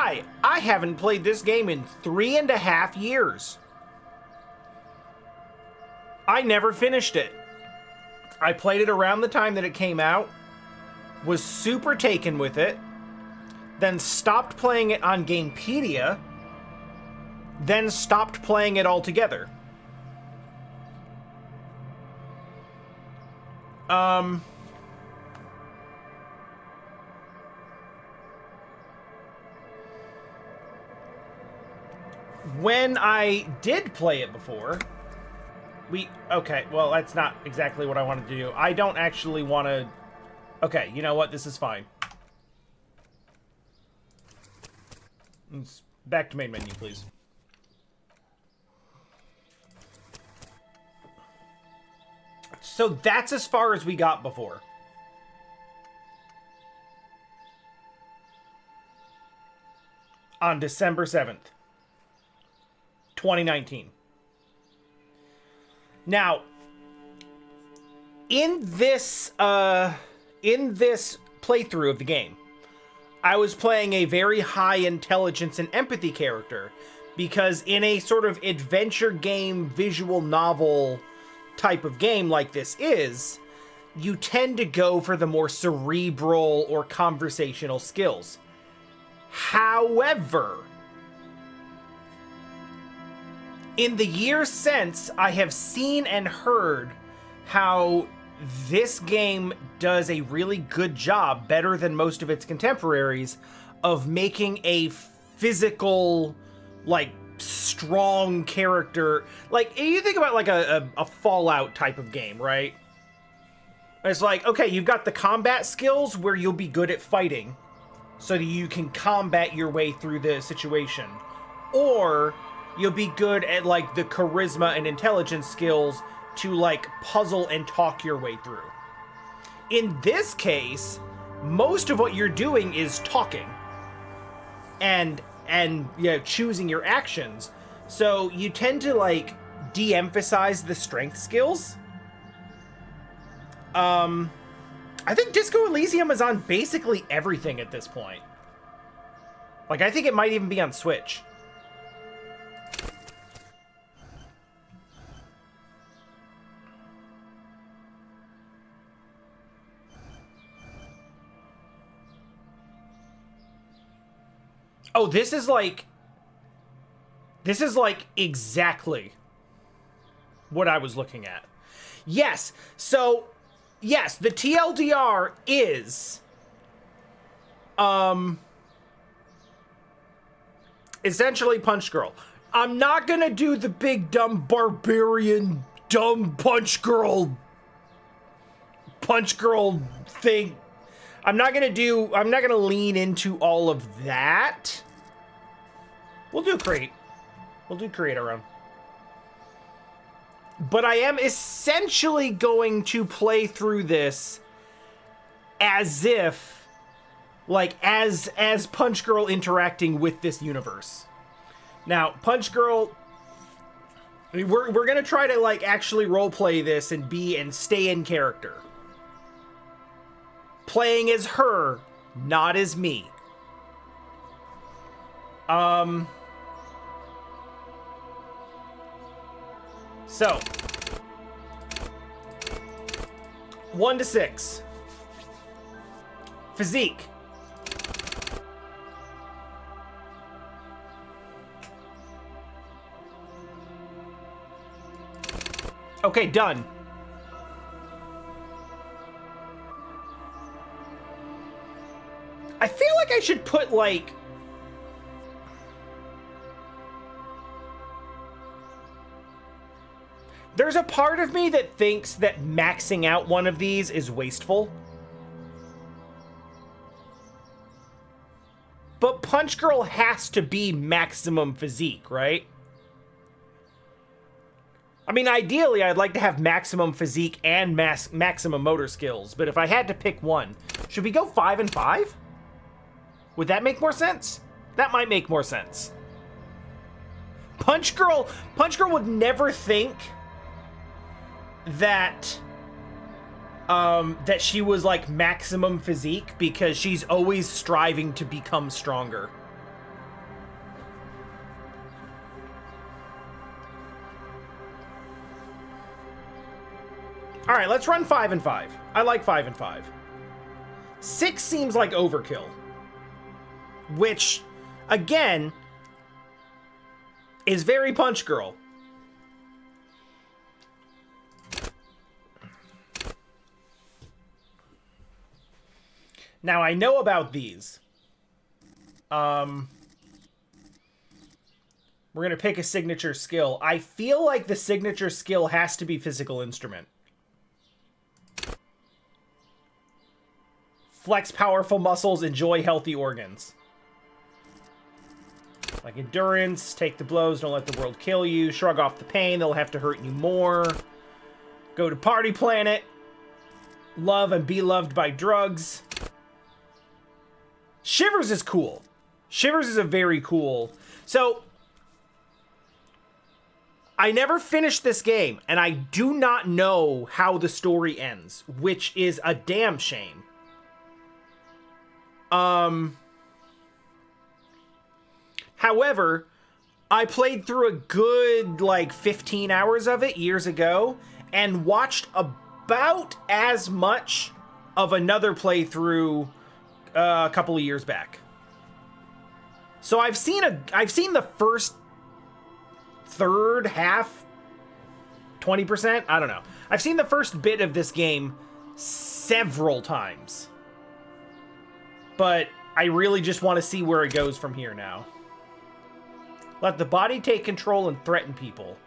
lie. I haven't played this game in 3.5 years. I never finished it. I played it around the time that it came out, was super taken with it, then stopped playing it on Gamepedia, then stopped playing it altogether. When I did play it before, okay, well, that's not exactly what I wanted to do. I don't actually want to... Okay, you know what? This is fine. Back to main menu, please. So that's as far as we got before. On December 7th, 2019. Now, in this playthrough of the game, I was playing a very high intelligence and empathy character, because in a sort of adventure game, visual novel type of game like this is, you tend to go for the more cerebral or conversational skills. However, in the years since, I have seen and heard how this game does a really good job, better than most of its contemporaries, of making a physical, like, strong character. Like, you think about like a Fallout type of game, right? It's like, okay, you've got the combat skills where you'll be good at fighting so that you can combat your way through the situation, or you'll be good at like the charisma and intelligence skills to like puzzle and talk your way through. In this case, most of what you're doing is talking and choosing your actions. So you tend to like de-emphasize the strength skills. I think Disco Elysium is on basically everything at this point. Like, I think it might even be on Switch. Oh, this is like exactly what I was looking at. Yes. So, yes, the TLDR is essentially Punch Girl. I'm not going to do the big dumb barbarian dumb Punch Girl thing. I'm not going to lean into all of that. We'll do create our own. But I am essentially going to play through this as if, like, as Punch Girl interacting with this universe. Now, Punch Girl, I mean, we're going to try to, like, actually roleplay this and stay in character. Playing as her, not as me. So, 1 to 6. Physique. Okay, done. I feel like I should put, like... There's a part of me that thinks that maxing out one of these is wasteful. But Punch Girl has to be maximum physique, right? I mean, ideally, I'd like to have maximum physique and maximum motor skills, but if I had to pick one, should we go 5 and 5? Would that make more sense? That might make more sense. Punch Girl would never think that that she was like maximum physique, because she's always striving to become stronger. All right, let's run 5 and 5. I like 5 and 5. 6 seems like overkill. Which, again, is very Punch Girl. Now, I know about these. We're going to pick a signature skill. I feel like the signature skill has to be physical instrument. Flex powerful muscles, enjoy healthy organs. Like endurance, take the blows, don't let the world kill you. Shrug off the pain, they'll have to hurt you more. Go to party planet. Love and be loved by drugs. Shivers is cool. Shivers is a very cool... So, I never finished this game, and I do not know how the story ends, which is a damn shame. However, I played through a good, 15 hours of it years ago, and watched about as much of another playthrough a couple of years back. So I've seen the first third, half, 20%, I don't know. I've seen the first bit of this game several times. But I really just want to see where it goes from here now. Let the body take control and threaten people.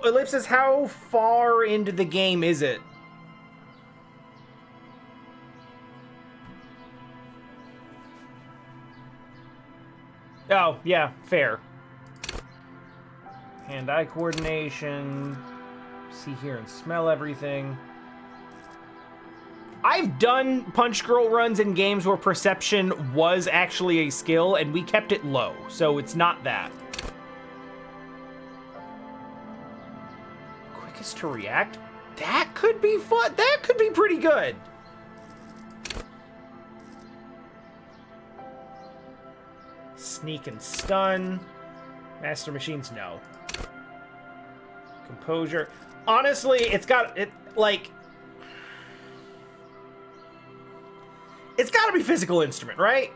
Ellipsis, how far into the game is it? Oh, yeah, fair. Hand-eye coordination. See, hear, and smell everything. I've done Punch Girl runs in games where perception was actually a skill, and we kept it low, so it's not that. Quickest to react? That could be fun. That could be pretty good. Sneak and stun. Master Machines, no. Composure. Honestly, it's got to be physical instrument, right?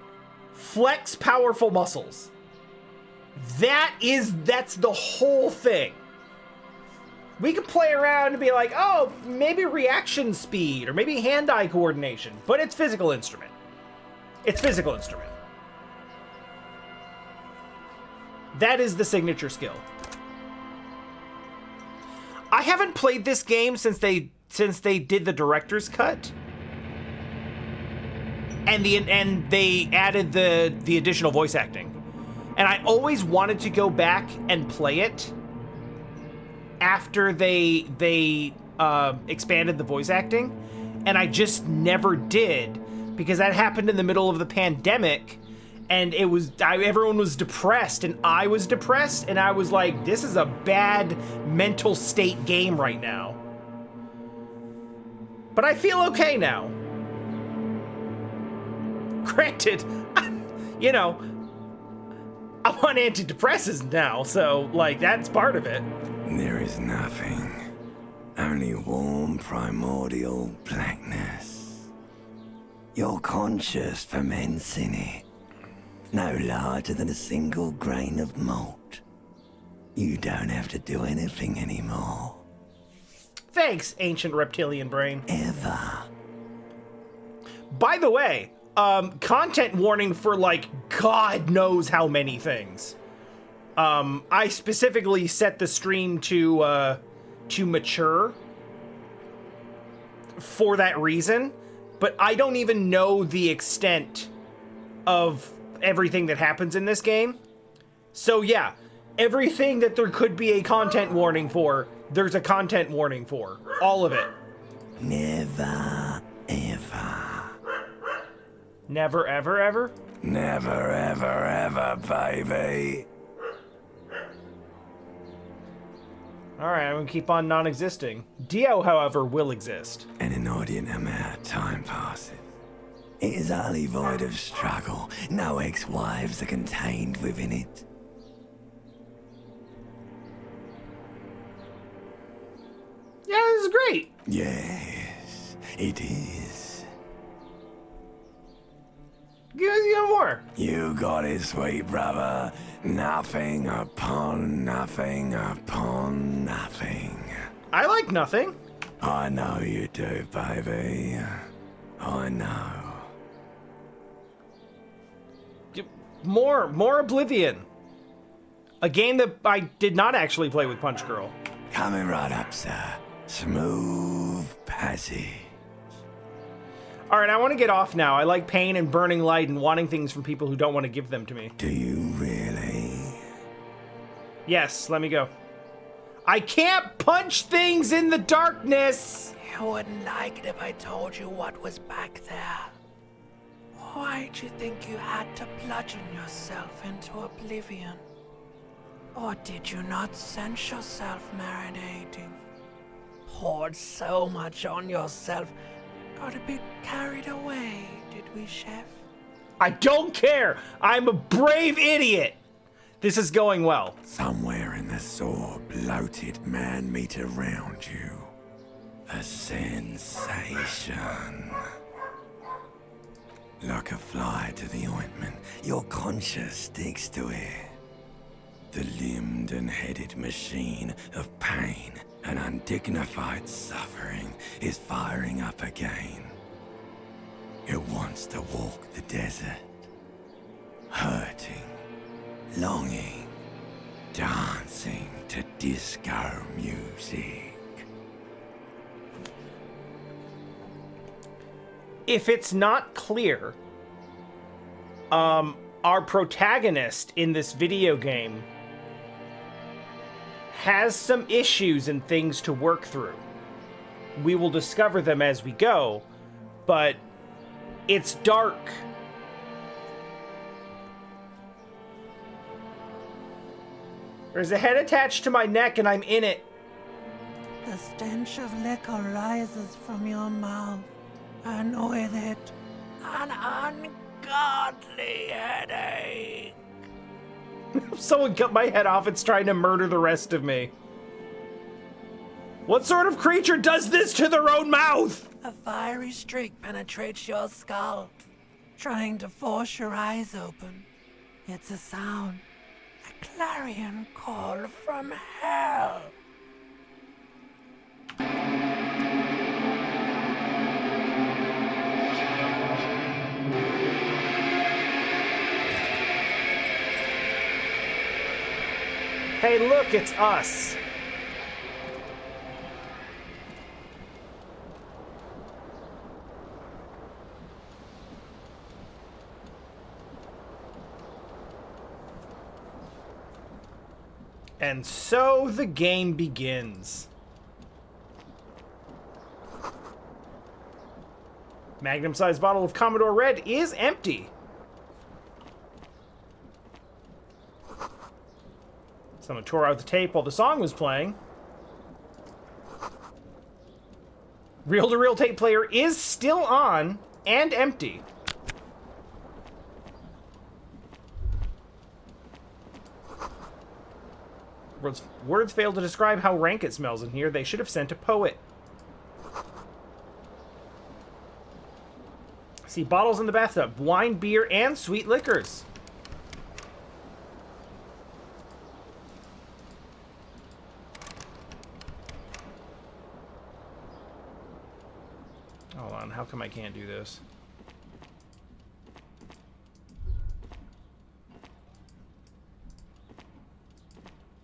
Flex powerful muscles. That's the whole thing. We could play around and be like, oh, maybe reaction speed or maybe hand-eye coordination, but it's physical instrument. It's physical instrument. That is the signature skill. I haven't played this game since they did the director's cut. And they added the additional voice acting. And I always wanted to go back and play it after they expanded the voice acting, and I just never did because that happened in the middle of the pandemic. And everyone was depressed, and I was depressed, and I was like, this is a bad mental state game right now. But I feel okay now. Granted, I'm on antidepressants now, so, that's part of it. There is nothing. Only warm, primordial blackness. Your conscious ferments in it. No larger than a single grain of malt. You don't have to do anything anymore. Thanks, ancient reptilian brain. Ever. By the way, content warning for God knows how many things. I specifically set the stream to mature for that reason, but I don't even know the extent of everything that happens in this game. So yeah, everything that there could be a content warning for, there's a content warning for. All of it. Never, ever. Never, ever, ever? Never, ever, ever, baby. Alright, I'm gonna keep on non-existing. Dio, however, will exist. An inordinate amount of time passes. It is utterly void of struggle. No ex-wives are contained within it. Yeah, this is great. Yes, it is. Give me more. You got it, sweet brother. Nothing upon nothing upon nothing. I like nothing. I know you do, baby. I know. More Oblivion. A game that I did not actually play with Punch Girl. Coming right up, sir. Smooth passage. Alright, I want to get off now. I like pain and burning light and wanting things from people who don't want to give them to me. Do you really? Yes, let me go. I can't punch things in the darkness! You wouldn't like it if I told you what was back there. Why'd you think you had to bludgeon yourself into oblivion? Or did you not sense yourself marinating? Poured so much on yourself, got a bit carried away, did we, Chef? I don't care! I'm a brave idiot! This is going well. Somewhere in the sore, bloated man meat around you. A sensation. Like a fly to the ointment, your conscience sticks to it. The limbed and headed machine of pain and undignified suffering is firing up again. It wants to walk the desert, hurting, longing, dancing to disco music. If it's not clear, our protagonist in this video game has some issues and things to work through. We will discover them as we go, but it's dark. There's a head attached to my neck and I'm in it. The stench of liquor rises from your mouth, and with it, an ungodly headache. Someone cut my head off, it's trying to murder the rest of me. What sort of creature does this to their own mouth? A fiery streak penetrates your skull, trying to force your eyes open. It's a sound, a clarion call from hell. Hey, look, it's us. And so the game begins. Magnum-sized bottle of Commodore Red is empty. Someone tore out the tape while the song was playing. Reel-to-reel tape player is still on and empty. Words fail to describe how rank it smells in here. They should have sent a poet. See bottles in the bathtub. Wine, beer, and sweet liquors. Hold on, how come I can't do this?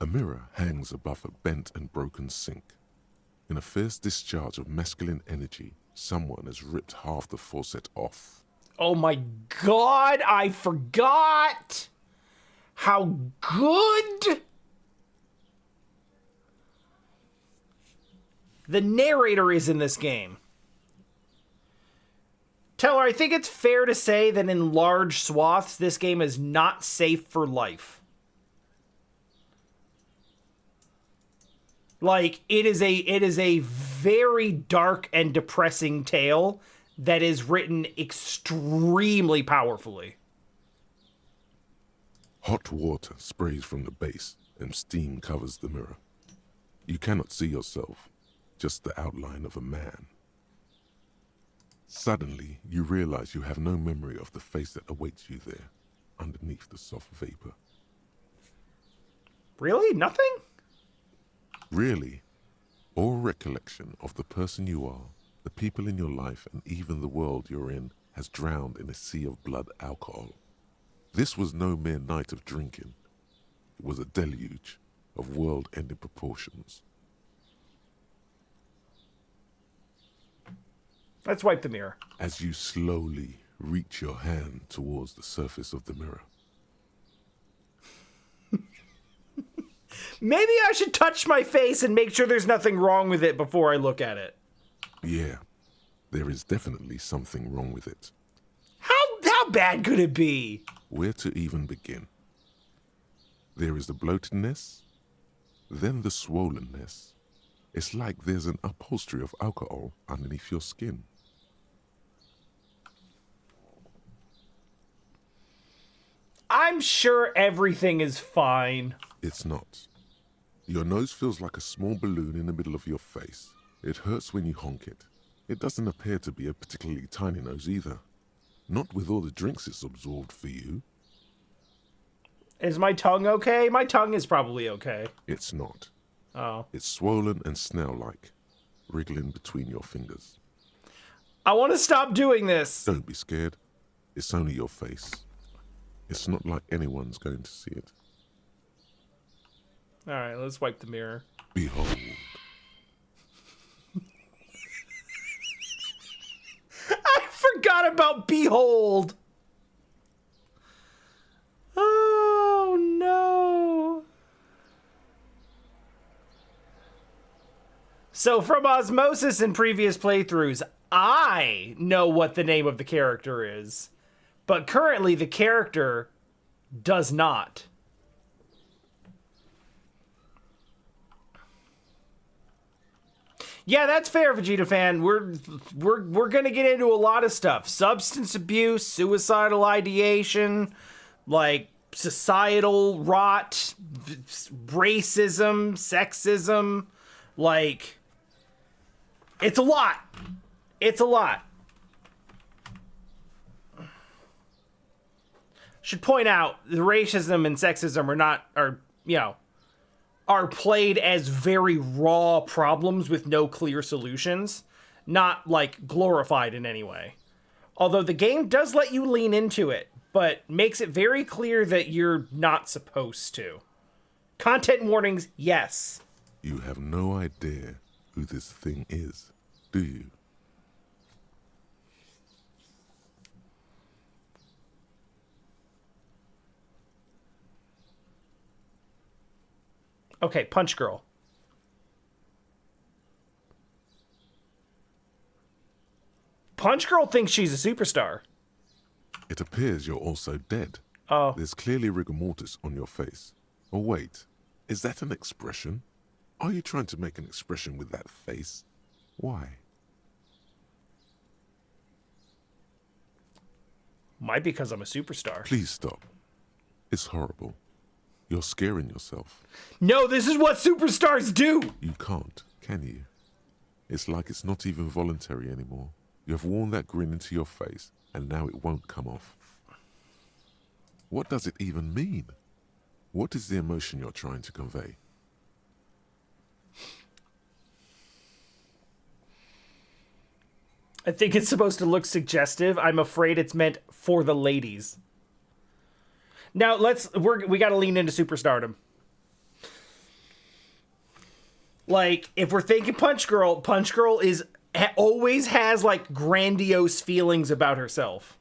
A mirror hangs above a bent and broken sink. In a fierce discharge of masculine energy, someone has ripped half the faucet off. Oh my god, I forgot how good the narrator is in this game. Teller, I think it's fair to say that in large swaths, this game is not safe for life. Like, it is a very dark and depressing tale that is written extremely powerfully. Hot water sprays from the base, and steam covers the mirror. You cannot see yourself, just the outline of a man. Suddenly, you realize you have no memory of the face that awaits you there, underneath the soft vapor. Really? Nothing? Really, all recollection of the person you are, the people in your life, and even the world you're in has drowned in a sea of blood alcohol. This was no mere night of drinking. It was a deluge of world-ending proportions. Let's wipe the mirror. As you slowly reach your hand towards the surface of the mirror, Maybe I should touch my face and make sure there's nothing wrong with it before I look at it. yeah, there is definitely something wrong with it. How bad could it be? Where to even begin? There is the bloatedness, then the swollenness. It's like there's an upholstery of alcohol underneath your skin. I'm sure everything is fine. It's not. Your nose feels like a small balloon in the middle of your face. It hurts when you honk it. It doesn't appear to be a particularly tiny nose either. Not with all the drinks it's absorbed for you. Is my tongue okay? My tongue is probably okay. It's not. Oh. It's swollen and snail-like, wriggling between your fingers. I want to stop doing this. Don't be scared. It's only your face. It's not like anyone's going to see it. All right, let's wipe the mirror. Behold. I forgot about behold. Oh, no. So from osmosis in previous playthroughs, I know what the name of the character is. But currently the character does not. Yeah, that's fair, Vegeta fan. We're gonna get into a lot of stuff: substance abuse, suicidal ideation, like societal rot, racism, sexism. Like, it's a lot. It's a lot. Should point out the racism and sexism are played as very raw problems with no clear solutions, not like glorified in any way. Although the game does let you lean into it, but makes it very clear that you're not supposed to. Content warnings, yes. You have no idea who this thing is, do you? Okay, Punch Girl. Punch Girl thinks she's a superstar. It appears you're also dead. Oh. There's clearly rigor mortis on your face. Oh wait, is that an expression? Are you trying to make an expression with that face? Why? Might because I'm a superstar. Please stop. It's horrible. You're scaring yourself. No, this is what superstars do! You can't, can you? It's like it's not even voluntary anymore. You have worn that grin into your face, and now it won't come off. What does it even mean? What is the emotion you're trying to convey? I think it's supposed to look suggestive. I'm afraid it's meant for the ladies. Now we got to lean into superstardom. Like, if we're thinking Punch Girl always has like grandiose feelings about herself.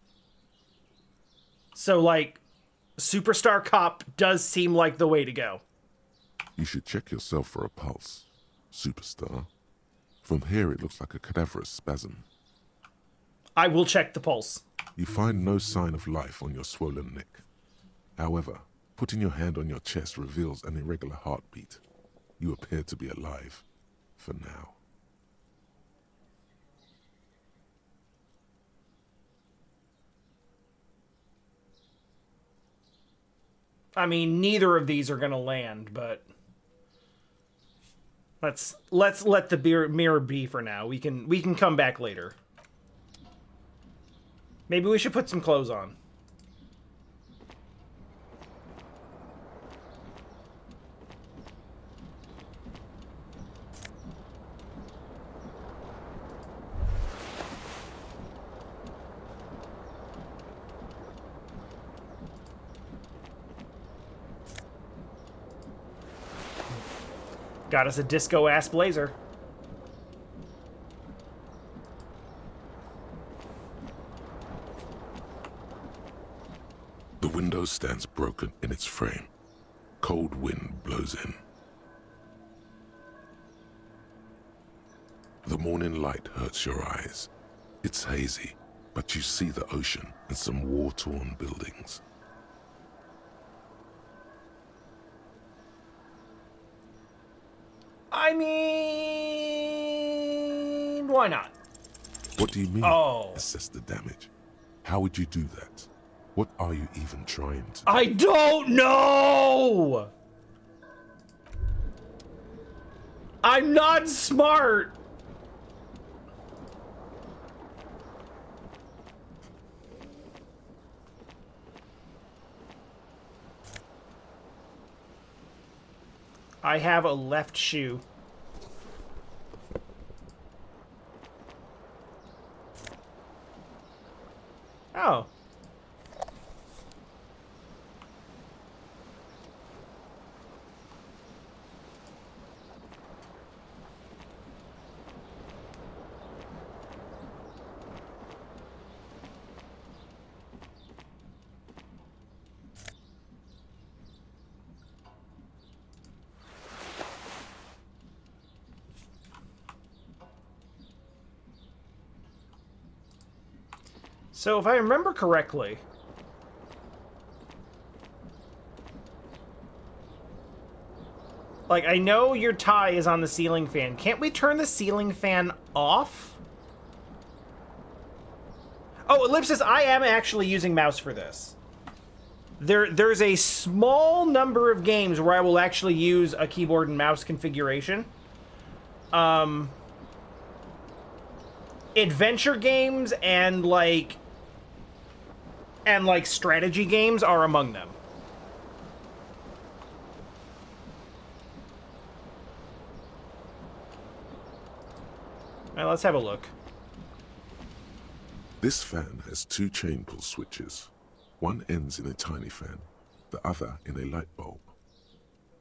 So like, Superstar Cop does seem like the way to go. You should check yourself for a pulse, superstar. From here it looks like a cadaverous spasm. I will check the pulse. You find no sign of life on your swollen neck. However, putting your hand on your chest reveals an irregular heartbeat. You appear to be alive. For now. I mean, neither of these are gonna land, but let's let the mirror be for now. We can come back later. Maybe we should put some clothes on. Got us a disco-ass blazer. The window stands broken in its frame. Cold wind blows in. The morning light hurts your eyes. It's hazy, but you see the ocean and some war-torn buildings. I mean, why not? What do you mean? Oh. Assess the damage. How would you do that? What are you even trying to do? I don't know! I'm not smart! I have a left shoe. Oh. So if I remember correctly, like, I know your tie is on the ceiling fan. Can't we turn the ceiling fan off? Oh, Ellipsis, I am actually using mouse for this. There's a small number of games where I will actually use a keyboard and mouse configuration. Adventure games and strategy games are among them. All right, let's have a look. This fan has two chain pull switches. One ends in a tiny fan, the other in a light bulb.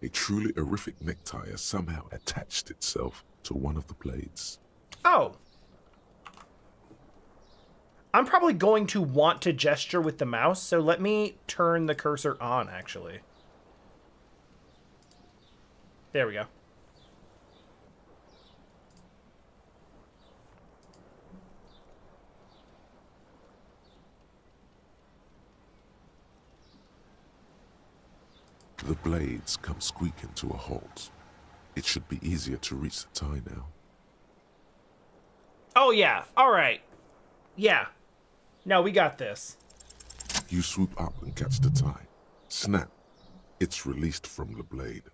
A truly horrific necktie has somehow attached itself to one of the blades. Oh. I'm probably going to want to gesture with the mouse, so let me turn the cursor on, actually. There we go. The blades come squeaking to a halt. It should be easier to reach the tie now. Oh, yeah. All right. Yeah. No, we got this. You swoop up and catch the tie. Snap. It's released from the blade.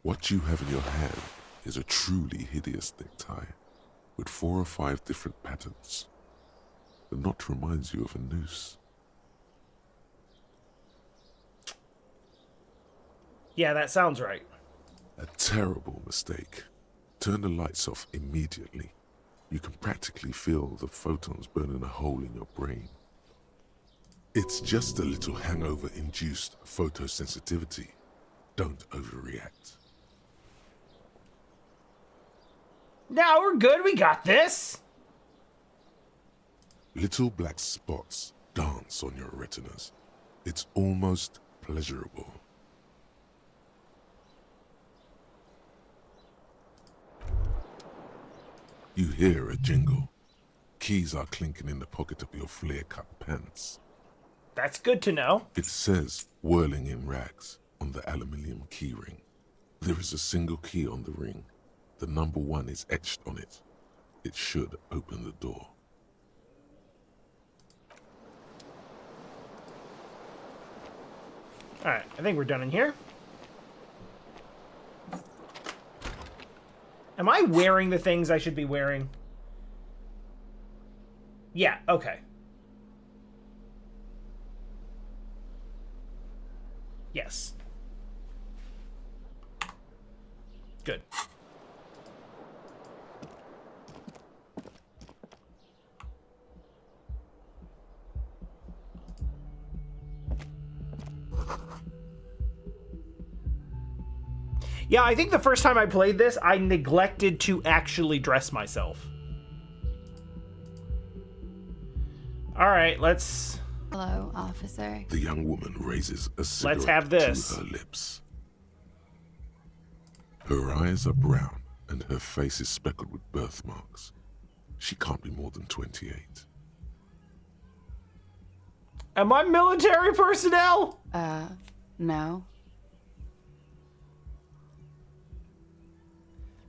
What you have in your hand is a truly hideous necktie with 4 or 5 different patterns. The knot reminds you of a noose. Yeah, that sounds right. A terrible mistake. Turn the lights off immediately. You can practically feel the photons burning a hole in your brain. It's just a little hangover-induced photosensitivity. Don't overreact. Now we're good. We got this. Little black spots dance on your retinas. It's almost pleasurable. You hear a jingle. Keys are clinking in the pocket of your flare-cut pants. That's good to know. It says, whirling in rags. on the aluminium keyring. There is a single key on the ring. The number 1 is etched on it. It should open the door. Alright, I think we're done in here. Am I wearing the things I should be wearing? Yeah, okay. Yes. Good. Yeah, I think the first time I played this, I neglected to actually dress myself. Alright, let's... Hello, officer. The young woman raises a cigarette Let's have this. to her lips. Her eyes are brown, and her face is speckled with birthmarks. She can't be more than 28. Am I military personnel? No.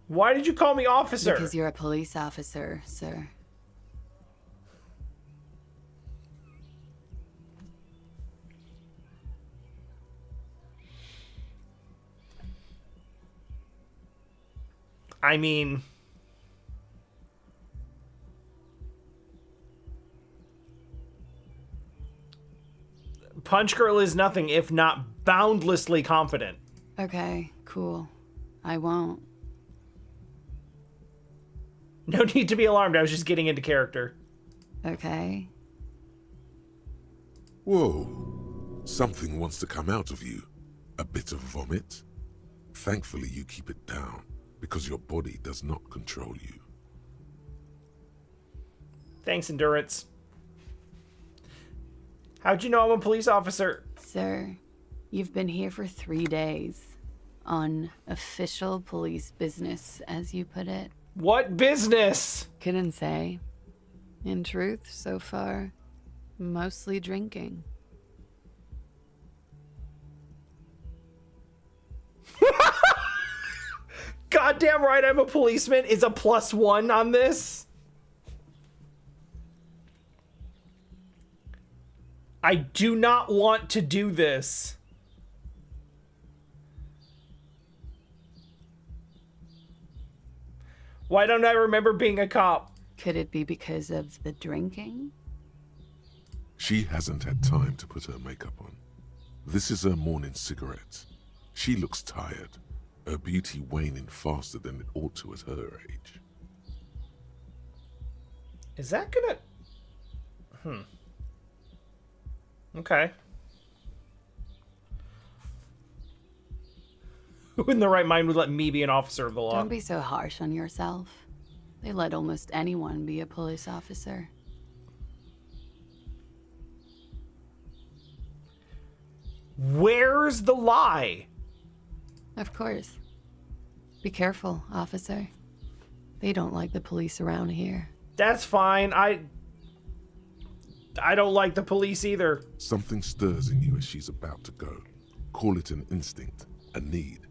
Why did you call me officer? Because you're a police officer, sir. I mean... Punch Girl is nothing if not boundlessly confident. Okay, cool. I won't. No need to be alarmed, I was just getting into character. Okay. Whoa. Something wants to come out of you. A bit of vomit. Thankfully, you keep it down, because your body does not control you. Thanks, Endurance. How'd you know I'm a police officer? Sir, you've been here for 3 days. On official police business, as you put it. What business? Couldn't say. In truth, so far, mostly drinking. Goddamn right I'm a policeman is a +1 on this. I do not want to do this. Why don't I remember being a cop? Could it be because of the drinking? She hasn't had time to put her makeup on. This is her morning cigarette. She looks tired, her beauty waning faster than it ought to at her age. Is that gonna... Okay. Who in the right mind would let me be an officer of the law? Don't be so harsh on yourself. They let almost anyone be a police officer. Where's the lie? Of course. Be careful, officer. They don't like the police around here. That's fine. I don't like the police either. Something stirs in you as she's about to go. Call it an instinct, a need.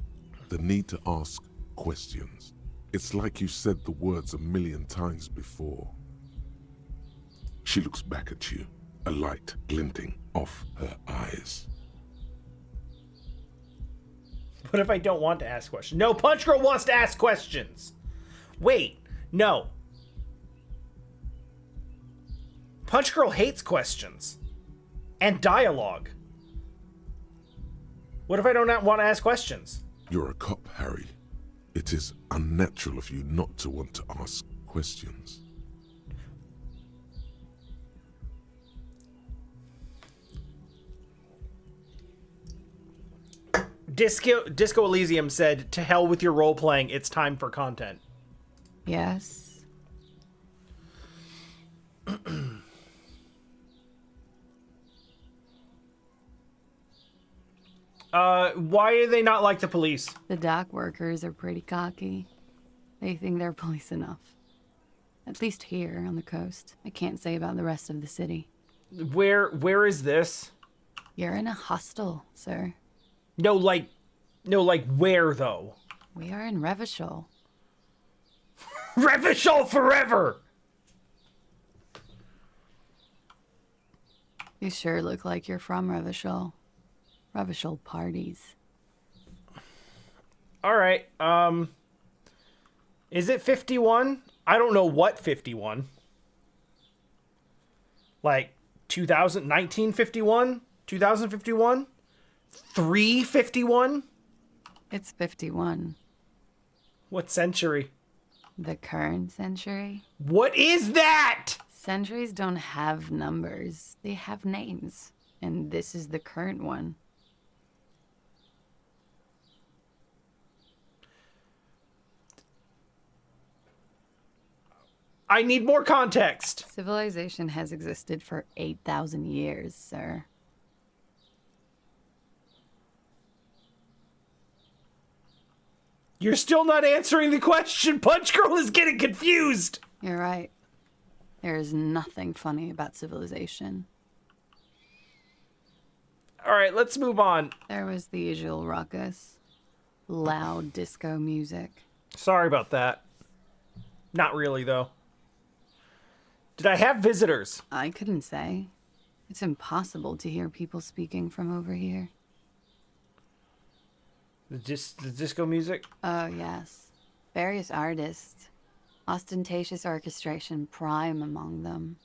The need to ask questions. It's like you said the words 1,000,000 times before. She looks back at you, a light glinting off her eyes. What if I don't want to ask questions? No, Punch Girl wants to ask questions. Wait, no. Punch Girl hates questions. And dialogue. What if I don't want to ask questions? You're a cop, Harry. It is unnatural of you not to want to ask questions. Disco Elysium said, "To hell with your role-playing, it's time for content." Yes. Why do they not like the police? The dock workers are pretty cocky. They think they're police enough. At least here on the coast. I can't say about the rest of the city. Where is this? You're in a hostel, sir. No, like where though? We are in Revachol. Revachol forever! You sure look like you're from Revachol. Revachol parties. Alright, is it 51? I don't know what 51. Like 1951? 2051? 351? It's 51. What century? The current century? What is that? Centuries don't have numbers. They have names. And this is the current one. I need more context. Civilization has existed for 8,000 years, sir. You're still not answering the question. Punch Girl is getting confused. You're right. There is nothing funny about civilization. All right, let's move on. There was the usual ruckus. Loud disco music. Sorry about that. Not really, though. Did I have visitors? I couldn't say. It's impossible to hear people speaking from over here. The disco music? Oh, yes. Various artists. Ostentatious orchestration prime among them.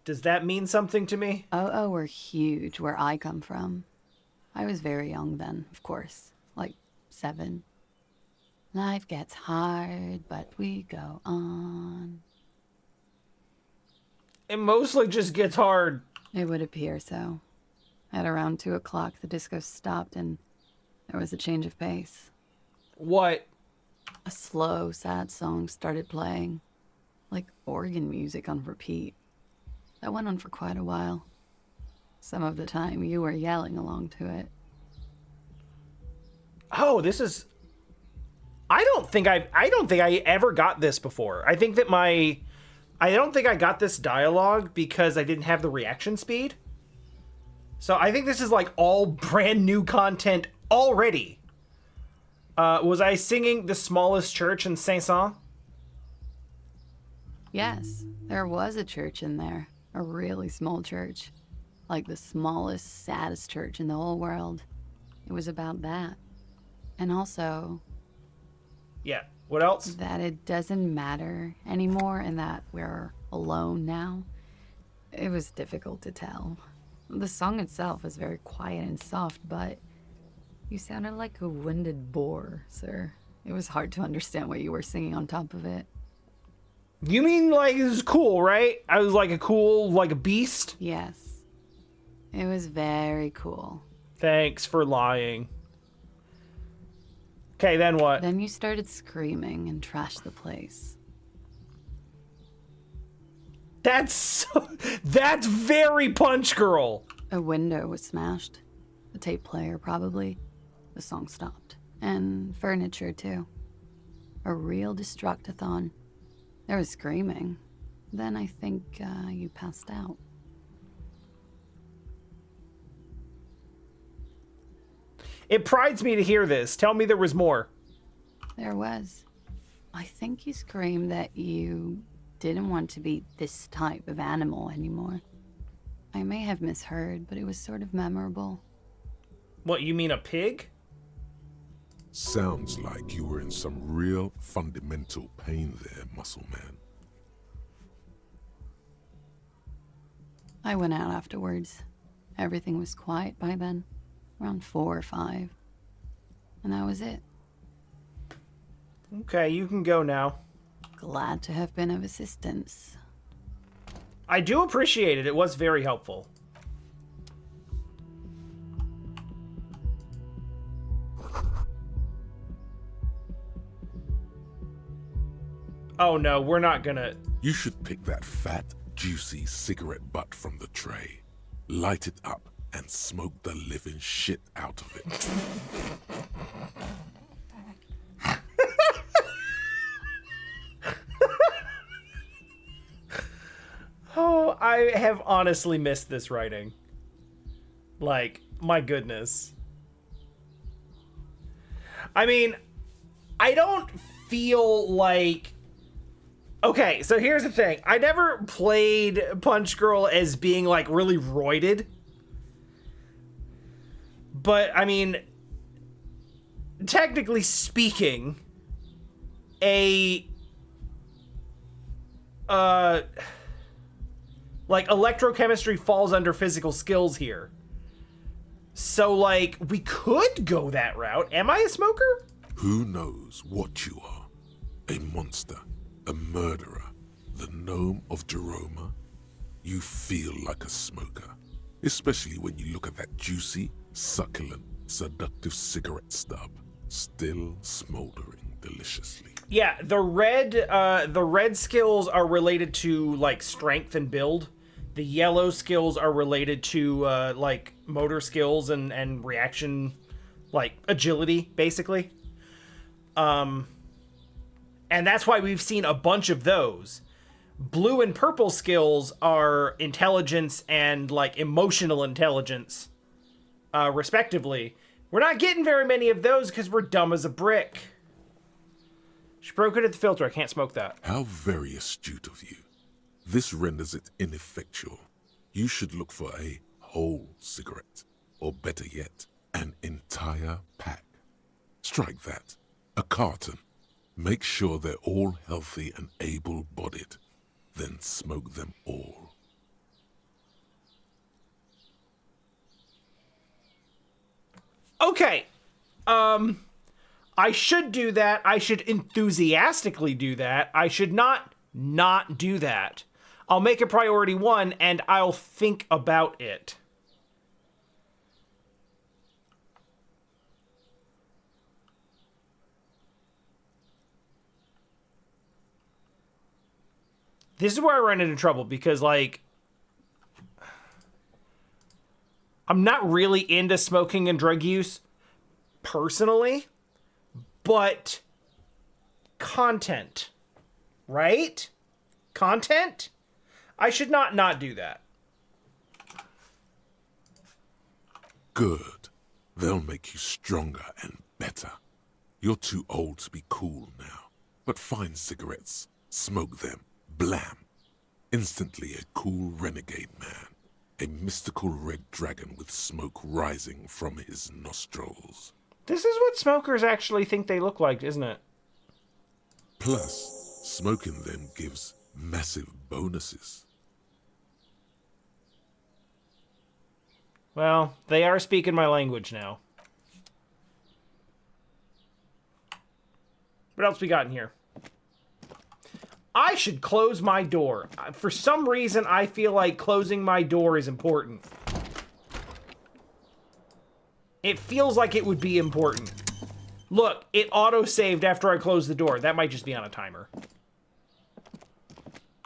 Does that mean something to me? Oh, were huge where I come from. I was very young then, of course. Like 7. Life gets hard, but we go on. It mostly just gets hard. It would appear so. At around 2 o'clock, the disco stopped and there was a change of pace. What? A slow, sad song started playing, like organ music on repeat. That went on for quite a while. Some of the time, you were yelling along to it. Oh, this is... I don't think I ever got this before. I think that I don't think I got this dialogue because I didn't have the reaction speed. So I think this is like all brand new content already. Was I singing The Smallest Church in Saint-Saëns? Yes, there was a church in there. A really small church. Like the smallest, saddest church in the whole world. It was about that. And also... Yeah. What else? that it doesn't matter anymore and that we're alone now. It was difficult to tell. The song itself was very quiet and soft, but you sounded like a winded boar, sir. It was hard to understand what you were singing on top of it. You mean like it was cool, right? I was like like a beast? Yes. It was very cool. Thanks for lying. Okay, then what? Then you started screaming and trashed the place. That's very Punch Girl. A window was smashed. A tape player, probably. The song stopped. And furniture, too. A real destructathon. There was screaming. Then I think you passed out. It prides me to hear this. Tell me there was more. There was. I think you screamed that you didn't want to be this type of animal anymore. I may have misheard, but it was sort of memorable. What, you mean a pig? Sounds like you were in some real fundamental pain there, muscle man. I went out afterwards. Everything was quiet by then, around 4 or 5. And that was it. Okay, you can go now. Glad to have been of assistance. I do appreciate it. It was very helpful. Oh no, we're not gonna... You should pick that fat, juicy cigarette butt from the tray, light it up, and smoke the living shit out of it. Oh, I have honestly missed this writing. Like, my goodness. I mean, I don't feel like... Okay, so here's the thing. I never played Punch Girl as being, like, really roided. But, I mean, technically speaking, like, electrochemistry falls under physical skills here. So, like, we could go that route. Am I a smoker? Who knows what you are? A monster, a murderer, the gnome of Jeroma? You feel like a smoker, especially when you look at that juicy, succulent, seductive cigarette stub, still smoldering deliciously. Yeah, the red skills are related to, like, strength and build. The yellow skills are related to, like, motor skills and reaction, like, agility, basically. And that's why we've seen a bunch of those. Blue and purple skills are intelligence and, like, emotional intelligence, respectively. We're not getting very many of those because we're dumb as a brick. She broke it at the filter. I can't smoke that. How very astute of you. This renders it ineffectual. You should look for a whole cigarette, or better yet, an entire pack. Strike that. A carton. Make sure they're all healthy and able-bodied. Then smoke them all. Okay. I should do that. I should enthusiastically do that. I should not do that. I'll make it priority 1 and I'll think about it. This is where I run into trouble because, like, I'm not really into smoking and drug use personally, but content, right? Content? I should not do that. Good. They'll make you stronger and better. You're too old to be cool now, but find cigarettes, smoke them, blam. Instantly a cool renegade man. A mystical red dragon with smoke rising from his nostrils. This is what smokers actually think they look like, isn't it? Plus, smoking them gives massive bonuses. Well, they are speaking my language now. What else we got in here? I should close my door. For some reason, I feel like closing my door is important. It feels like it would be important. Look, it auto-saved after I closed the door. That might just be on a timer.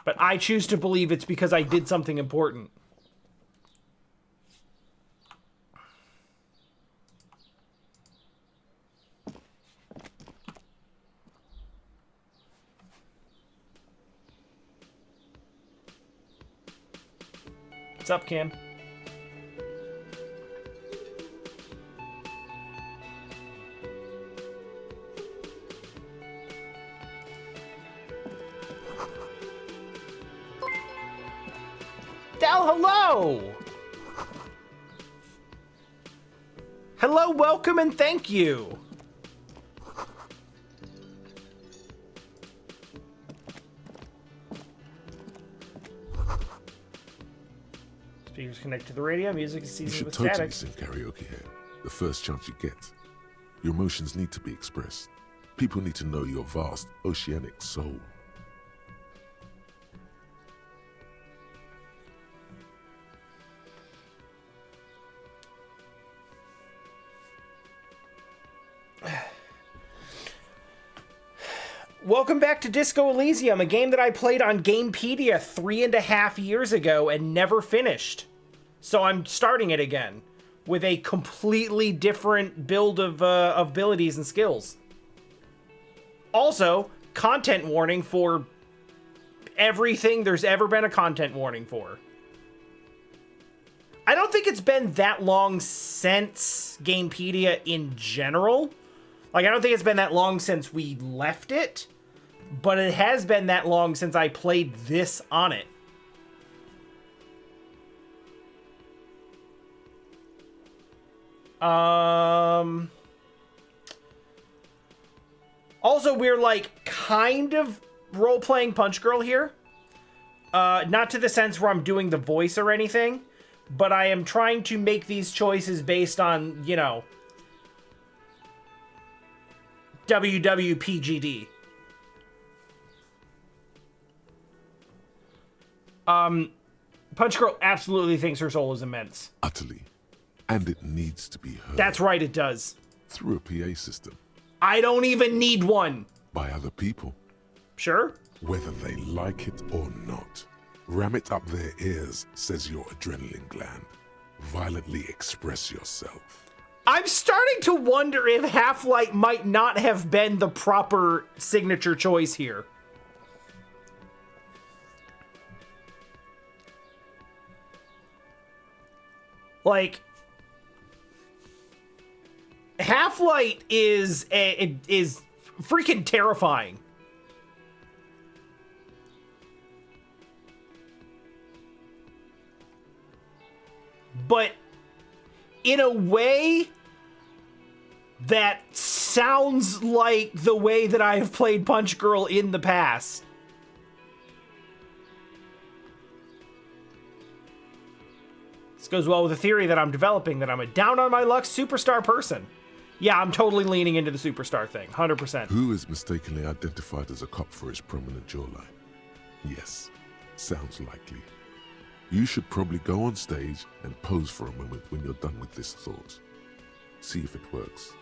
But I choose to believe it's because I did something important. What's up, Kim? Dal, hello! Hello, welcome, and thank you! Speakers connect to the radio, music is You seasoned should with totally static. sing karaoke here, the first chance you get. Your emotions need to be expressed. People need to know your vast, oceanic soul. Welcome back to Disco Elysium, a game that I played on Gamepedia 3.5 years ago and never finished. So I'm starting it again with a completely different build of abilities and skills. Also, content warning for everything there's ever been a content warning for. I don't think it's been that long since Gamepedia in general. Like, I don't think it's been that long since we left it, but it has been that long since I played this on it. Also, we're like kind of role-playing Punch Girl here. Not to the sense where I'm doing the voice or anything, but I am trying to make these choices based on, you know, WWPGD. Punch Girl absolutely thinks her soul is immense. Utterly. And it needs to be heard. That's right, it does. Through a PA system. I don't even need one. By other people. Sure. Whether they like it or not. Ram it up their ears, says your adrenaline gland. Violently express yourself. I'm starting to wonder if Half-Light might not have been the proper signature choice here. Like, Half-Light is freaking terrifying. But in a way that sounds like the way that I have played Punch Girl in the past. This goes well with the theory that I'm developing that I'm a down-on-my-luck superstar person. Yeah, I'm totally leaning into the superstar thing, 100%. Who is mistakenly identified as a cop for his prominent jawline? Yes, sounds likely. You should probably go on stage and pose for a moment when you're done with this thought. See if it works.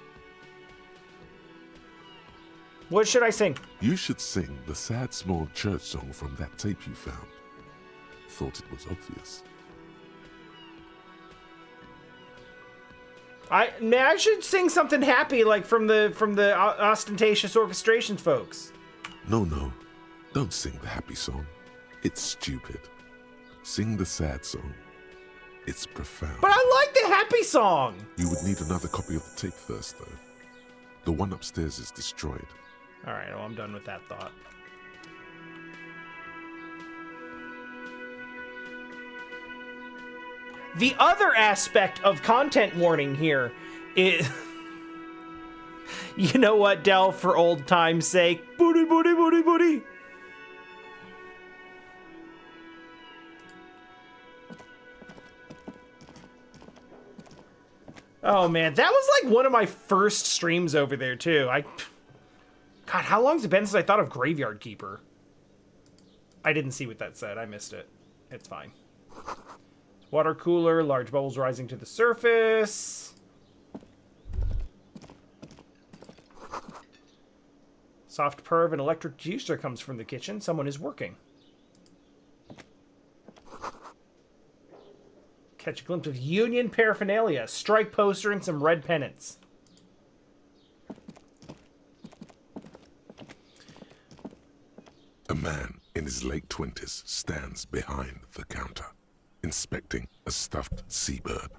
What should I sing? You should sing the sad small church song from that tape you found. Thought it was obvious. I should sing something happy, like from the ostentatious orchestration folks. No, don't sing the happy song. It's stupid. Sing the sad song. It's profound. But I like the happy song. You would need another copy of the tape first, though. The one upstairs is destroyed. All right, well, I'm done with that thought. The other aspect of content warning here is... You know what, Del, for old time's sake? Booty, booty, booty, booty. Oh, man, that was like one of my first streams over there, too. God, how long's it been since I thought of Graveyard Keeper? I didn't see what that said. I missed it. It's fine. Water cooler, large bubbles rising to the surface. Soft purr of an electric juicer comes from the kitchen. Someone is working. Catch a glimpse of union paraphernalia, strike poster, and some red pennants. A man in his late 20s stands behind the counter, inspecting a stuffed seabird.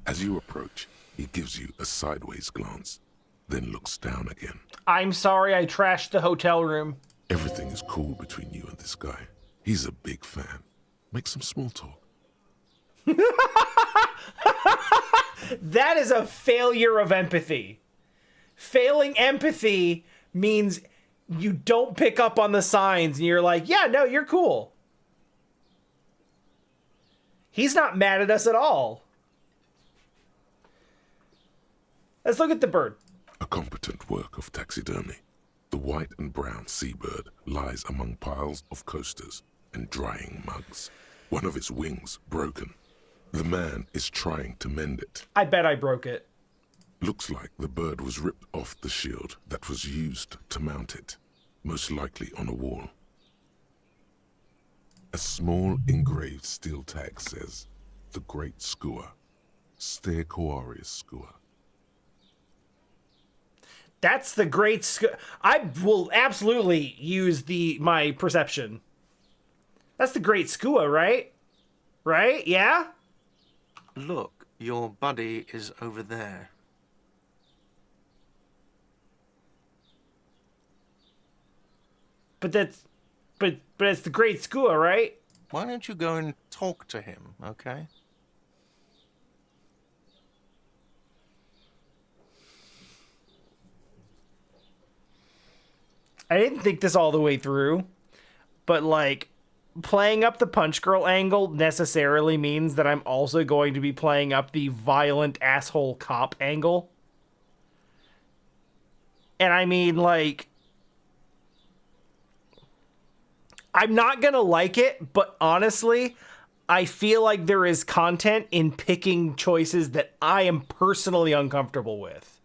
As you approach, he gives you a sideways glance, then looks down again. I'm sorry I trashed the hotel room. Everything is cool between you and this guy. He's a big fan. Make some small talk. That is a failure of empathy. Failing empathy means you don't pick up on the signs and you're like, yeah, no, you're cool. He's not mad at us at all. Let's look at the bird. A competent work of taxidermy. The white and brown seabird lies among piles of coasters and drying mugs. One of its wings broken. The man is trying to mend it. I bet I broke it. Looks like the bird was ripped off the shield that was used to mount it, most likely on a wall. A small engraved steel tag says, "The Great Skua, Stair Koarius Skua." That's the great... I will absolutely use my perception. That's the great Skua, right? Right? Yeah? Look, your buddy is over there. But it's the Great Skua, right? Why don't you go and talk to him, okay? I didn't think this all the way through, but like playing up the Punch Girl angle necessarily means that I'm also going to be playing up the violent asshole cop angle. And I mean, like, I'm not gonna like it, but honestly, I feel like there is content in picking choices that I am personally uncomfortable with.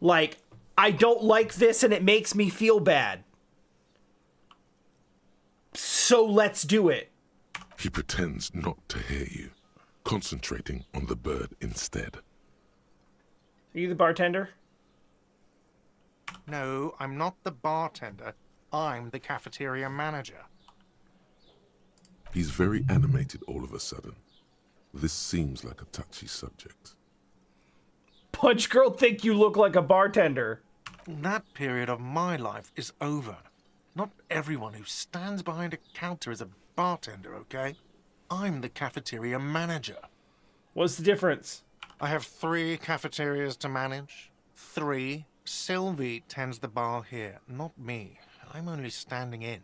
Like, I don't like this and it makes me feel bad. So let's do it. He pretends not to hear you, concentrating on the bird instead. Are you the bartender? No, I'm not the bartender. I'm the cafeteria manager. He's very animated all of a sudden. This seems like a touchy subject. Punch Girl think you look like a bartender. That period of my life is over. Not everyone who stands behind a counter is a bartender, okay? I'm the cafeteria manager. What's the difference? I have 3 cafeterias to manage. 3. Sylvie tends the bar here, not me. I'm only standing in.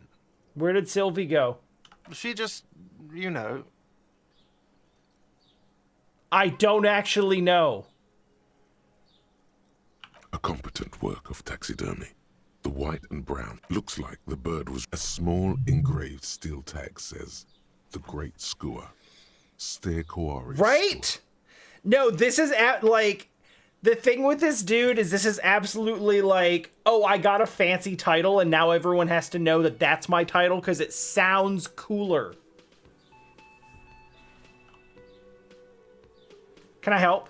Where did Sylvie go? She just, you know. I don't actually know. A competent work of taxidermy. The white and brown looks like the bird was. A small engraved steel tag says, "The Great Skua." Steakoari. Right? No, this is like the thing with this dude is this is absolutely like, oh, I got a fancy title and now everyone has to know that that's my title because it sounds cooler. Can I help?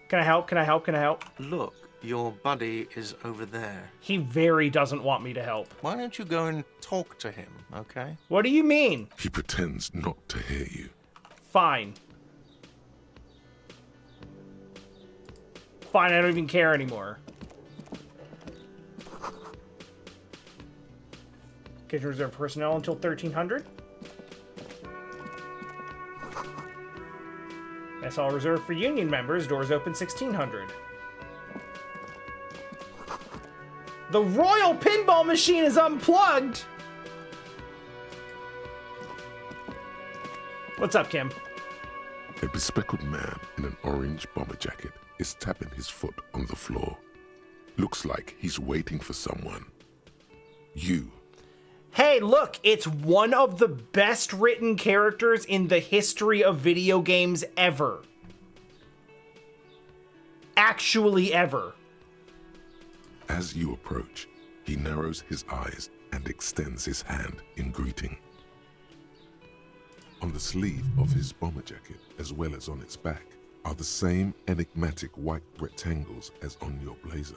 Can I help? Can I help? Can I help? Look, your buddy is over there. He very doesn't want me to help. Why don't you go and talk to him, okay? What do you mean? He pretends not to hear you. Fine. Fine, I don't even care anymore. Kitchen reserve personnel until 1300. That's all reserved for union members. Doors open 1600. The Royal Pinball Machine is unplugged! What's up, Kim? A bespectacled man in an orange bomber jacket is tapping his foot on the floor. Looks like he's waiting for someone. You. Hey, look, it's one of the best written characters in the history of video games ever. Actually ever. As you approach, he narrows his eyes and extends his hand in greeting. On the sleeve of his bomber jacket, as well as on its back, are the same enigmatic white rectangles as on your blazer.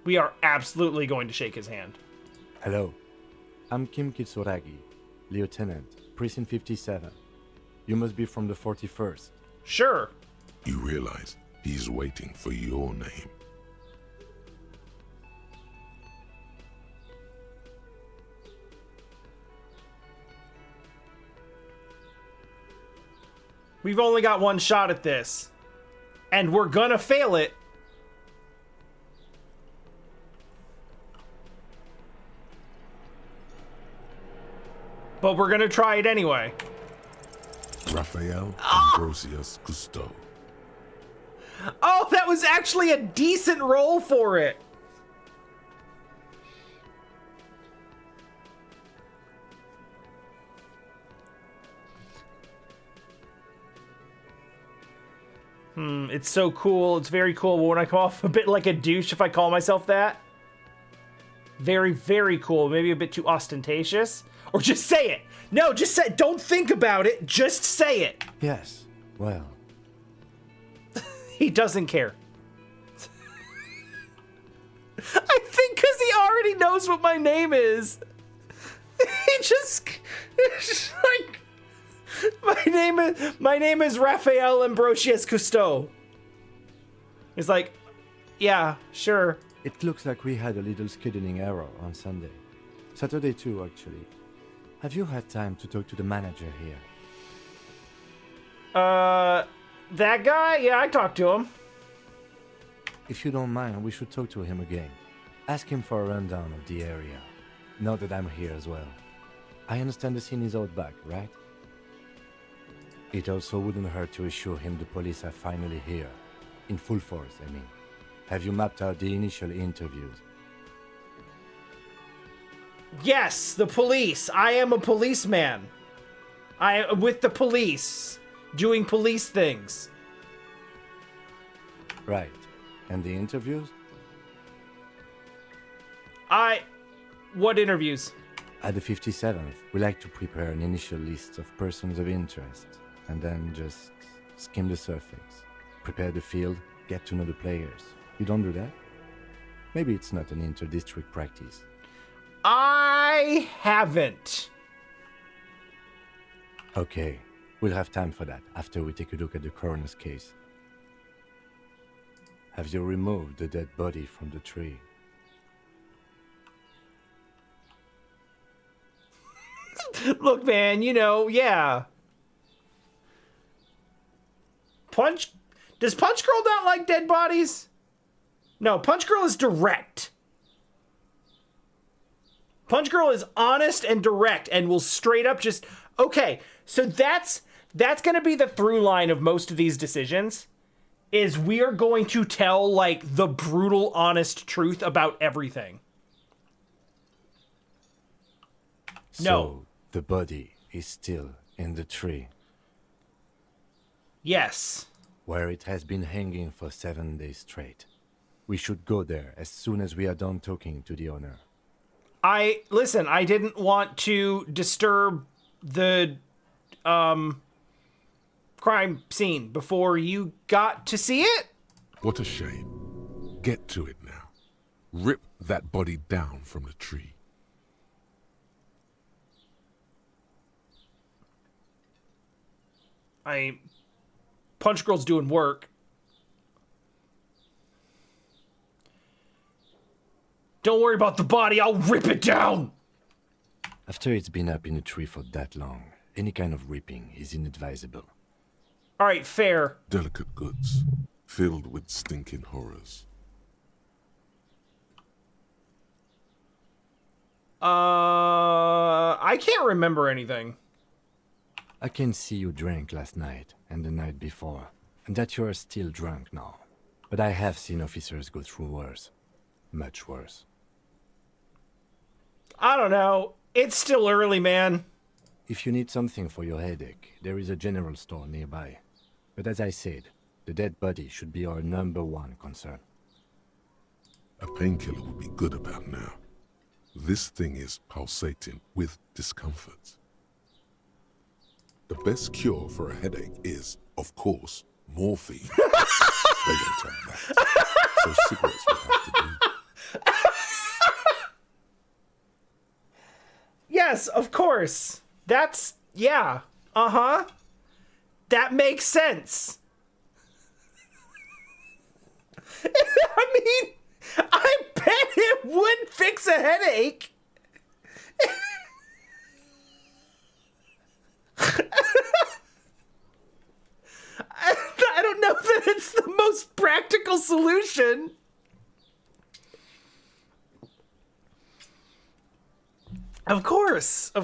We are absolutely going to shake his hand. Hello, I'm Kim Kitsuragi, Lieutenant, Precinct 57. You must be from the 41st. Sure. You realize he's waiting for your name. We've only got one shot at this. And we're gonna fail it. But we're gonna try it anyway. Raphael Ambrosius Cousteau. Oh, that was actually a decent roll for it. It's so cool. It's very cool. Won't I come off a bit like a douche if I call myself that? Very, very cool. Maybe a bit too ostentatious. Or just say it. No, just say it. Don't think about it. Just say it. Yes, well. He doesn't care. I think because he already knows what my name is. He just like... My my name is Raphael Ambrosius Cousteau. He's like, yeah, sure. It looks like we had a little scheduling error on Sunday. Saturday too, actually. Have you had time to talk to the manager here? That guy? Yeah, I talked to him. If you don't mind, we should talk to him again. Ask him for a rundown of the area. Now that I'm here as well. I understand the scene is out back, right? It also wouldn't hurt to assure him the police are finally here. In full force, I mean. Have you mapped out the initial interviews? Yes, the police. I am a policeman. With the police, doing police things. Right. And the interviews? What interviews? At the 57th, we like to prepare an initial list of persons of interest, and then just skim the surface. Prepare the field, get to know the players. You don't do that? Maybe it's not an inter-district practice. I haven't. Okay, we'll have time for that after we take a look at the coroner's case. Have you removed the dead body from the tree? Look, man, yeah. Does Punch Girl not like dead bodies? No, Punch Girl is direct. Punch Girl is honest and direct and will straight up just... Okay, so that's going to be the through line of most of these decisions, is we are going to tell, like, the brutal, honest truth about everything. No. So, the body is still in the tree, Yes. where it has been hanging for 7 days straight. We should go there as soon as we are done talking to the owner. Listen, I didn't want to disturb the crime scene before you got to see it. What a shame. Get to it now. Rip that body down from the tree. Punch Girl's doing work. Don't worry about the body, I'll rip it down! After it's been up in a tree for that long, any kind of ripping is inadvisable. Alright, fair. Delicate goods, filled with stinking horrors. I can't remember anything. I can see you drank last night and the night before, and that you are still drunk now. But I have seen officers go through worse. Much worse. I don't know. It's still early, man. If you need something for your headache, there is a general store nearby. But as I said, the dead body should be our #1 concern. A painkiller would be good about now. This thing is pulsating with discomfort. The best cure for a headache is, of course, morphine. They don't tell that. So cigarettes will have to do. Yes, of course. Yeah. Uh-huh. That makes sense. I mean, I bet it would fix a headache. I don't know that it's the most practical solution. Of course. Woo.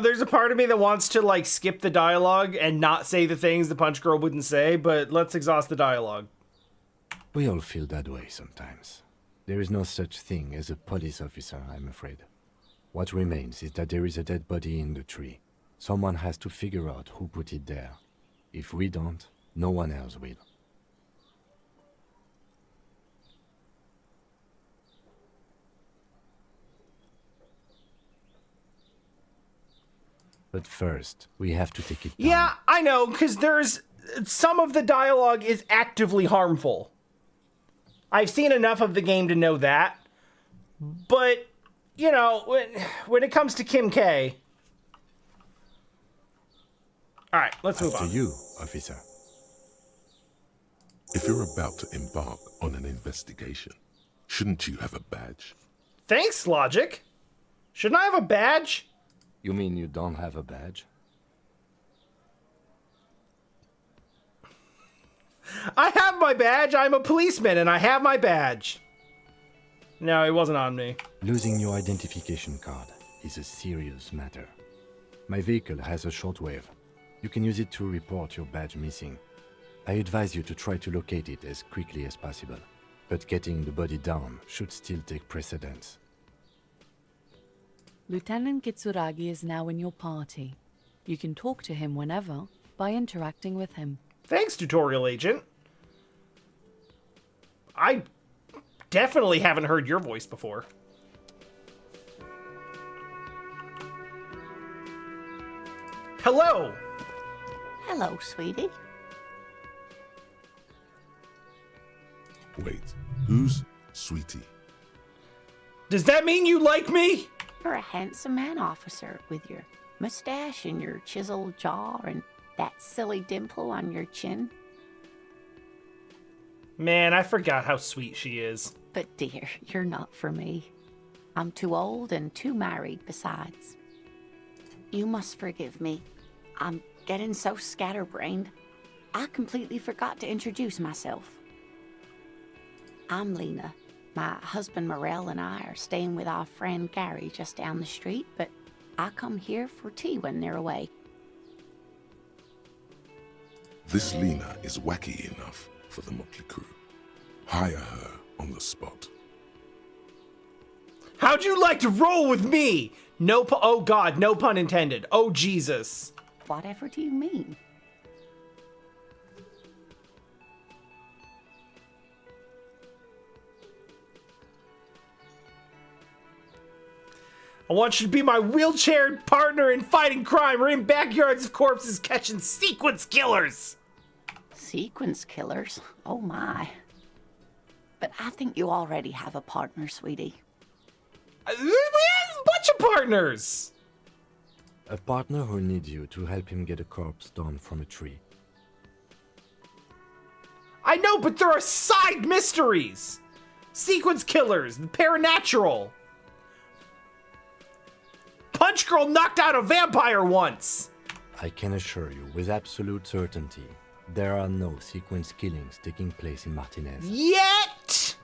There's a part of me that wants to, like, skip the dialogue and not say the things the Punch Girl wouldn't say, but let's exhaust the dialogue. We all feel that way sometimes. There is no such thing as a police officer, I'm afraid. What remains is that there is a dead body in the tree. Someone has to figure out who put it there. If we don't, no one else will. But first, we have to take it down. Yeah, I know, because there's some of the dialogue is actively harmful. I've seen enough of the game to know that. But, you know, when it comes to Kim K... Alright, let's move After on. you, officer. If you're about to embark on an investigation, shouldn't you have a badge? Thanks, Logic. Shouldn't I have a badge? You mean you don't have a badge? I have my badge. I'm a policeman, and I have my badge. No, it wasn't on me. Losing your identification card is a serious matter. My vehicle has a shortwave. You can use it to report your badge missing. I advise you to try to locate it as quickly as possible, but getting the body down should still take precedence. Lieutenant Kitsuragi is now in your party. You can talk to him whenever by interacting with him. Thanks, tutorial agent. I definitely haven't heard your voice before. Hello. Hello, sweetie. Wait, who's Sweetie? Does that mean you like me? You're a handsome man, officer, with your mustache and your chiseled jaw and that silly dimple on your chin. Man, I forgot how sweet she is. But dear, you're not for me. I'm too old and too married besides. You must forgive me. I'm getting so scatterbrained. I completely forgot to introduce myself. I'm Lena. My husband Morel and I are staying with our friend Gary just down the street, but I come here for tea when they're away. This Lena is wacky enough for the Motley Crew. Hire her on the spot. How'd you like to roll with me? Oh God, no pun intended. Oh Jesus. Whatever do you mean? I want you to be my wheelchair partner in fighting crime or in backyards of corpses catching sequence killers. Sequence killers? Oh my. But I think you already have a partner, sweetie. We have a bunch of partners. A partner who needs you to help him get a corpse down from a tree. I know, but there are side mysteries. Sequence killers, the paranatural. Punch Girl knocked out a vampire once. I can assure you with absolute certainty, there are no sequence killings taking place in Martinez. Yet!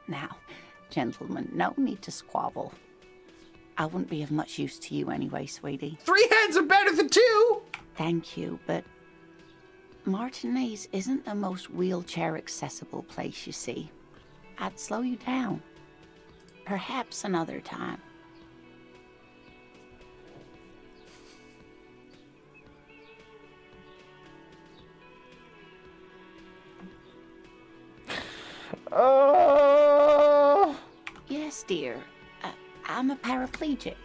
Now, gentlemen, no need to squabble. I wouldn't be of much use to you anyway, sweetie. 3 heads are better than 2. Thank you, but Martinez isn't the most wheelchair-accessible place, you see. I'd slow you down. Perhaps another time. Yes, dear. I'm a paraplegic.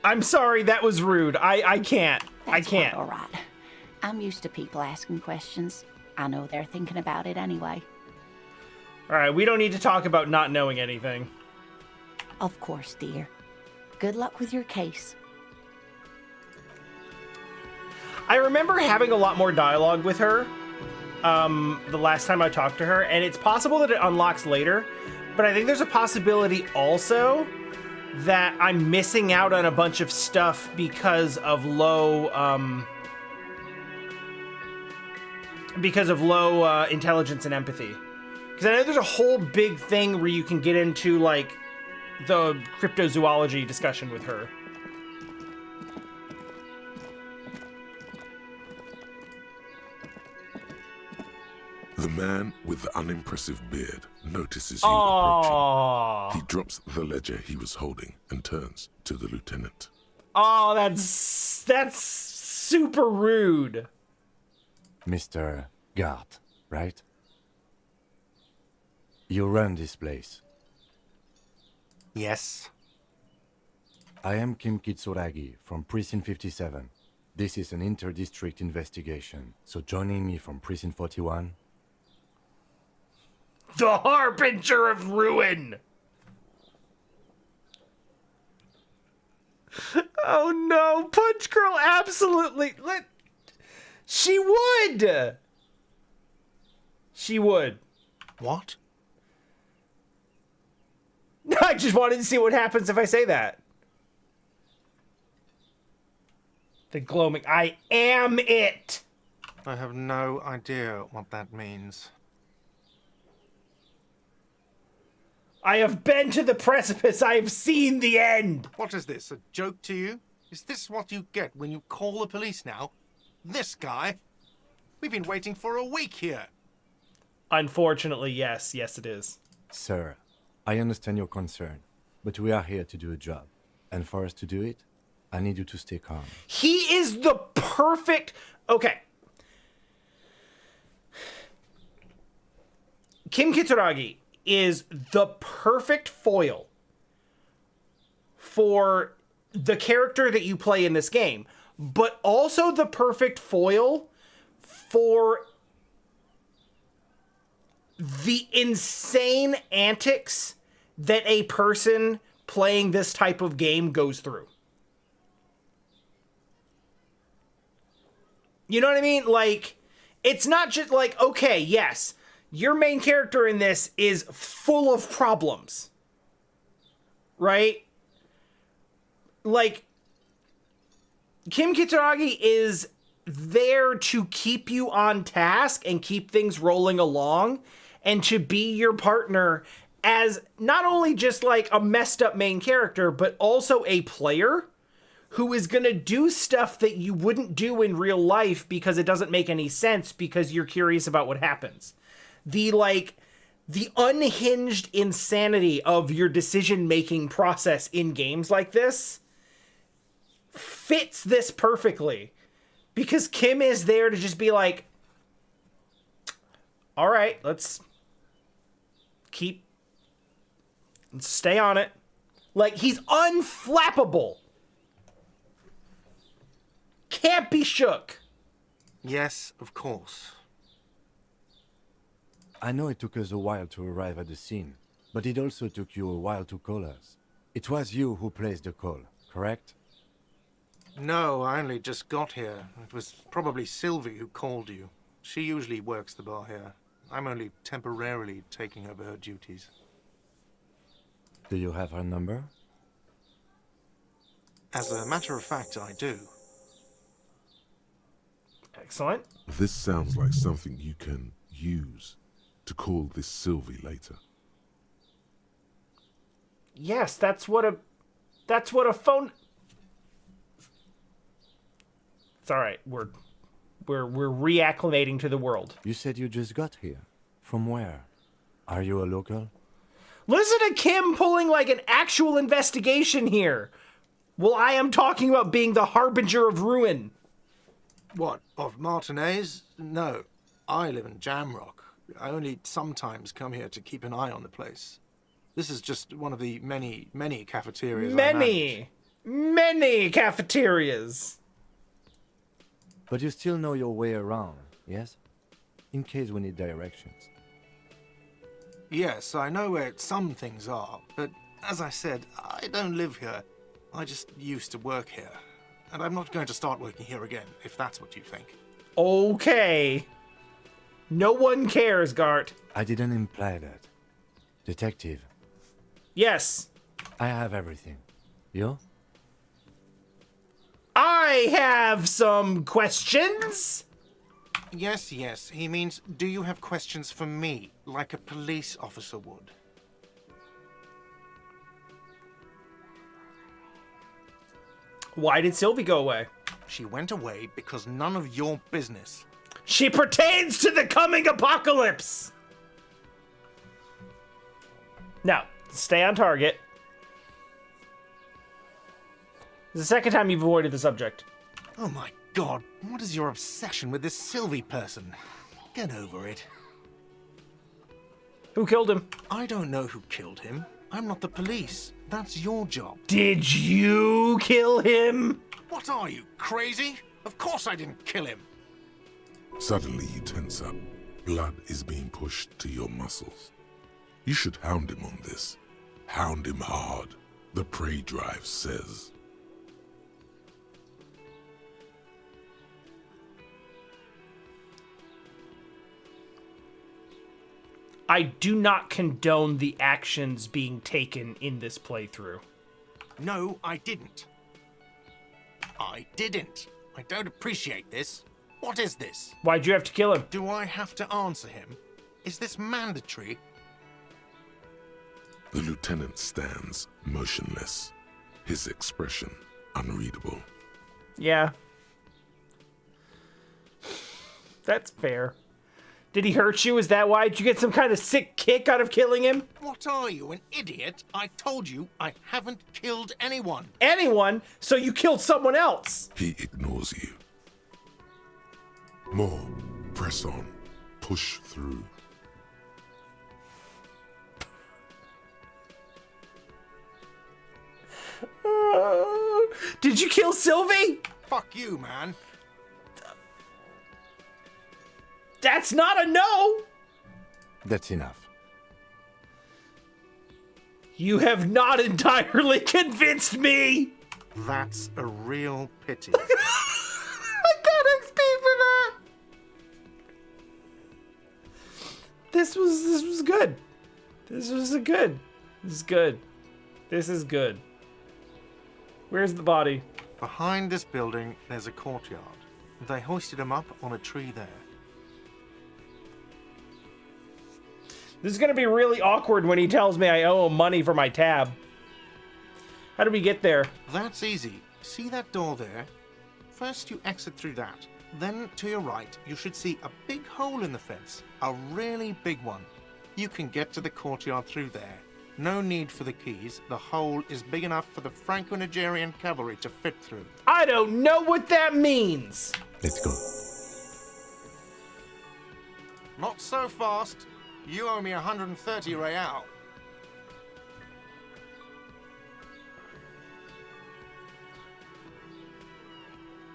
I'm sorry, that was rude. I can't. I That's can't. quite all right. I'm used to people asking questions. I know they're thinking about it anyway. All right, we don't need to talk about not knowing anything. Of course, dear. Good luck with your case. I remember having a lot more dialogue with her the last time I talked to her, and it's possible that it unlocks later, but I think there's a possibility also that I'm missing out on a bunch of stuff because of low intelligence and empathy. Because I know there's a whole big thing where you can get into like the cryptozoology discussion with her. The man with the unimpressive beard notices you approaching. Aww. He drops the ledger he was holding and turns to the lieutenant. Oh, that's super rude. Mr. Gart, right? You run this place. Yes. I am Kim Kitsuragi from Precinct 57. This is an inter-district investigation, so joining me from Precinct 41... The Harbinger of Ruin! Oh no, Punch Girl absolutely... She would! She would. What? I just wanted to see what happens if I say that. The gloaming. I am it! I have no idea what that means. I have been to the precipice. I have seen the end. What is this, a joke to you? Is this what you get when you call the police now? This guy? We've been waiting for a week here. Unfortunately, yes. Yes, it is. Sir, I understand your concern, but we are here to do a job. And for us to do it, I need you to stay calm. He is the perfect... Okay. Kim Kitsuragi is the perfect foil for the character that you play in this game, but also the perfect foil for the insane antics that a person playing this type of game goes through. You know what I mean? Like, it's not just like, okay, yes, your main character in this is full of problems. Right? Like, Kim Kitsuragi is there to keep you on task and keep things rolling along and to be your partner as not only just like a messed up main character, but also a player who is going to do stuff that you wouldn't do in real life because it doesn't make any sense because you're curious about what happens. The unhinged insanity of your decision-making process in games like this fits this perfectly. Because Kim is there to just be like, all right, let's stay on it. Like, he's unflappable. Can't be shook. Yes, of course. I know it took us a while to arrive at the scene, but it also took you a while to call us. It was you who placed the call, correct? No, I only just got here. It was probably Sylvie who called you. She usually works the bar here. I'm only temporarily taking over her duties. Do you have her number? As a matter of fact, I do. Excellent. This sounds like something you can use to call this Sylvie later. Yes, that's what a phone... It's all right. We're reacclimating to the world. You said you just got here. From where? Are you a local? Listen to Kim pulling like an actual investigation here. Well, I am talking about being the harbinger of ruin. What, of Martinez? No, I live in Jamrock. I only sometimes come here to keep an eye on the place. This is just one of the many, many cafeterias I manage. Many cafeterias. But you still know your way around, yes? In case we need directions. Yes, I know where some things are, but as I said, I don't live here. I just used to work here. And I'm not going to start working here again, if that's what you think. Okay. No one cares, Gart. I didn't imply that. Detective. Yes. I have everything. You? I have some questions. Yes, yes. He means, do you have questions for me, like a police officer would? Why did Sylvie go away? She went away because none of your business. She pertains to the coming apocalypse! Now, stay on target. It's the second time you've avoided the subject. Oh my god, what is your obsession with this Sylvie person? Get over it. Who killed him? I don't know who killed him. I'm not the police. That's your job. Did you kill him? What are you, crazy? Of course I didn't kill him. Suddenly you tense up. Blood is being pushed to your muscles. You should hound him on this. Hound him hard. The prey drive says. I do not condone the actions being taken in this playthrough. No, I didn't. I didn't. I don't appreciate this. What is this? Why'd you have to kill him? Do I have to answer him? Is this mandatory? The lieutenant stands motionless, his expression unreadable. Yeah. That's fair. Did he hurt you? Is that why? Did you get some kind of sick kick out of killing him? What are you, an idiot? I told you I haven't killed anyone. Anyone? So you killed someone else? He ignores you. More. Press on. Push through. Did you kill Sylvie? Fuck you, man. That's not a no! That's enough. You have not entirely convinced me! That's a real pity. I got XP for that! This was good. This was good. This is good. This is good. Where's the body? Behind this building, there's a courtyard. They hoisted him up on a tree there. This is gonna be really awkward when he tells me I owe him money for my tab. How do we get there? That's easy. See that door there? First you exit through that. Then to your right, you should see a big hole in the fence. A really big one. You can get to the courtyard through there. No need for the keys. The hole is big enough for the Franco-Nigerian cavalry to fit through. I don't know what that means. Let's go. Not so fast. You owe me 130 real.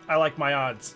I like my odds.